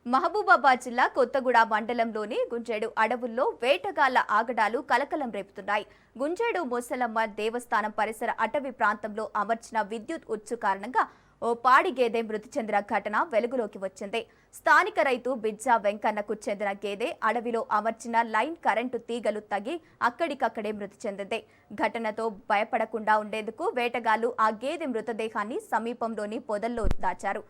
మహబూబాబాద్ జిల్లా కొత్తగూడ మండలంలోని గుంజేడు అడవుల్లో వేటగాళ్ల ఆగడాలు కలకలం రేపుతున్నాయి. గుంజేడు మొసలమ్మ దేవస్థానం పరిసర అటవీ ప్రాంతంలో అమర్చిన విద్యుత్ ఉచ్చు కారణంగా ఓ పాడి గేదె మృతి చెందిన ఘటన వెలుగులోకి వచ్చింది. స్థానిక రైతు బిజ్జా వెంకన్నకు చెందిన గేదె అడవిలో అమర్చిన లైన్ కరెంటు తీగలు తగి అక్కడికక్కడే మృతి చెందింది. ఘటనతో భయపడకుండా ఉండేందుకు వేటగాళ్లు ఆ గేదె మృతదేహాన్ని సమీపంలోని పొదల్లో దాచారు.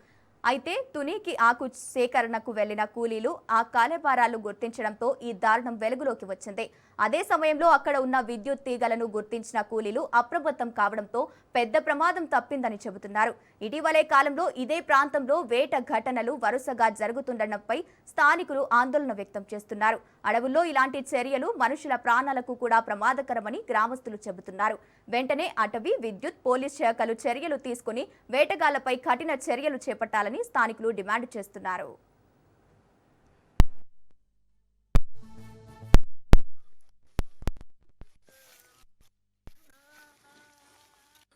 అయితే తునికి ఆకు సేకరణకు వెళ్లిన కూలీలు ఆ కాలెబారాలు గుర్తించడంతో ఈ దారుణం వెలుగులోకి వచ్చింది. అదే సమయంలో అక్కడ ఉన్న విద్యుత్ తీగలను గుర్తించిన కూలీలు అప్రమత్తం కావడంతో పెద్ద ప్రమాదం తప్పిందని చెబుతున్నారు. ఇటీవలే కాలంలో ఇదే ప్రాంతంలో వేట ఘటనలు వరుసగా జరుగుతుండటంపై స్థానికులు ఆందోళన వ్యక్తం చేస్తున్నారు. అడవుల్లో ఇలాంటి చర్యలు మనుషుల ప్రాణాలకు కూడా ప్రమాదకరమని గ్రామస్తులు చెబుతున్నారు. వెంటనే అటవీ, విద్యుత్, పోలీస్ శాఖలు చర్యలు తీసుకుని వేటగాళ్లపై కఠిన చర్యలు చేపట్టాలని స్థానికులు డిమాండ్ చేస్తున్నారు.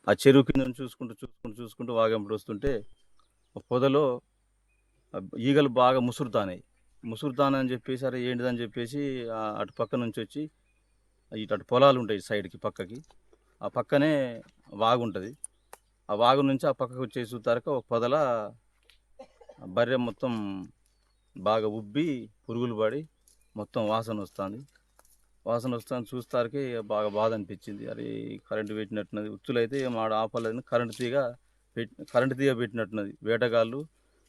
ఆ చెరువు కింద చూసుకుంటూ వాగంపుడు వస్తుంటే పొదలో ఈగలు బాగా ముసురుతానని చెప్పేసి అరే ఏంటిదని చెప్పేసి అటు పక్క నుంచి వచ్చి అటు పొలాలు ఉంటాయి సైడ్కి పక్కకి, ఆ పక్కనే వాగు ఉంటుంది. ఆ వాగు నుంచి ఆ పక్కకు వచ్చేసి చూస్తారక ఒక పొదల బర్రె మొత్తం బాగా ఉబ్బి పురుగులు పడి మొత్తం వాసన వస్తుంది చూస్తారకి బాగా బాధ అనిపించింది. అది కరెంటు పెట్టినట్టున్నది. ఉచ్చులైతే ఆడ ఆపలేదు, కరెంటు తీగ పెట్టినట్టున్నది. వేటగాళ్ళు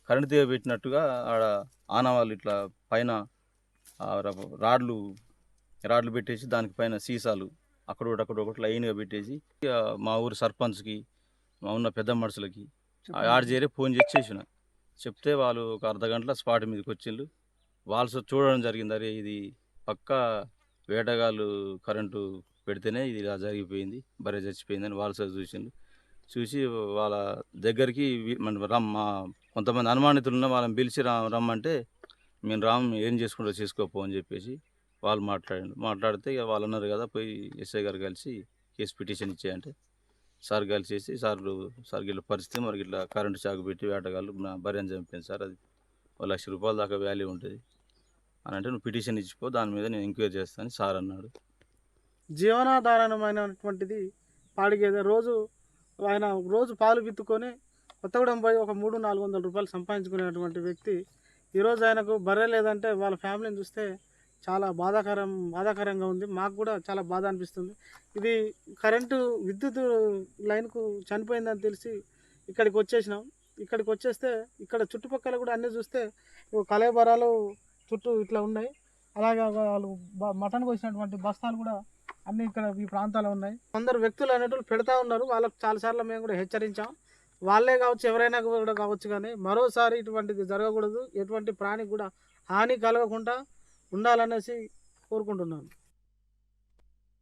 కరెంటు తీగ పెట్టినట్టుగా ఆడ ఆనవాళ్ళు ఇట్లా పైన రాడ్లు పెట్టేసి దానికి పైన సీసాలు అక్కడొకటి లైన్గా పెట్టేసి మా ఊరు సర్పంచ్కి, మా ఉన్న పెద్ద మనుషులకి ఆడ చేరే ఫోన్ చేసిన చెప్తే వాళ్ళు ఒక అర్ధ గంటల స్పాట్ మీదకి వచ్చిండ్రు. వాళ్ళు చూడడం జరిగింది. అరే ఇది పక్కా వేటగాళ్ళు కరెంటు పెడితేనే ఇది ఇలా జరిగిపోయింది, బర్రె చచ్చిపోయిందని వాళ్ళు చూసి వాళ్ళ దగ్గరికి మా కొంతమంది అనుమానితులు ఉన్న వాళ్ళని పిలిచి రమ్మంటే మేము ఏం చేసుకుంటారో చేసుకోపో అని చెప్పేసి వాళ్ళు మాట్లాడితే ఇక వాళ్ళు అన్నారు కదా పోయి ఎస్ఐ గారు కలిసి కేసు పిటిషన్ ఇచ్చేయంటే సార్ కలిసేసి సార్ ఇట్లా పరిస్థితి మరి ఇట్లా కరెంటు షాక్ పెట్టి వేటగాళ్ళు నా బర్రెని చంపాను సార్, అది ₹1,00,000 దాకా వాల్యూ ఉంటుంది అని అంటే నువ్వు పిటిషన్ ఇచ్చిపో, దాని మీద నేను ఎంక్వైరీ చేస్తాను సార్ అన్నాడు. జీవనాధారమైనటువంటిది పాడిగేదే. ఆయన రోజు పాలు పిత్తుకొని కొత్తగూడెం పోయి ఒక 300-400 రూపాయలు సంపాదించుకునేటువంటి వ్యక్తి ఈరోజు ఆయనకు బర్రె లేదంటే వాళ్ళ ఫ్యామిలీని చూస్తే చాలా బాధాకరంగా ఉంది. మాకు కూడా చాలా బాధ అనిపిస్తుంది. ఇది విద్యుత్ లైన్కు చనిపోయిందని తెలిసి ఇక్కడికి వచ్చేసినాం. ఇక్కడికి వచ్చేస్తే ఇక్కడ చుట్టుపక్కల కూడా అన్నీ చూస్తే కళేబరాలు చుట్టూ ఇట్లా ఉన్నాయి. అలాగే వాళ్ళు మటన్ కోసినటువంటి బస్తాలు కూడా అన్నీ ఇక్కడ ఈ ప్రాంతాల్లో ఉన్నాయి. కొందరు వ్యక్తులు అనేటువంటి పెడతా ఉన్నారు. వాళ్ళకు చాలాసార్లు మేము కూడా హెచ్చరించాం. వాళ్ళే కావచ్చు, ఎవరైనా కూడా కావచ్చు, కానీ మరోసారి ఇటువంటిది జరగకూడదు. ఎటువంటి ప్రాణికి కూడా హాని కలగకుండా ఉండాలనేసి కోరుకుంటున్నాను.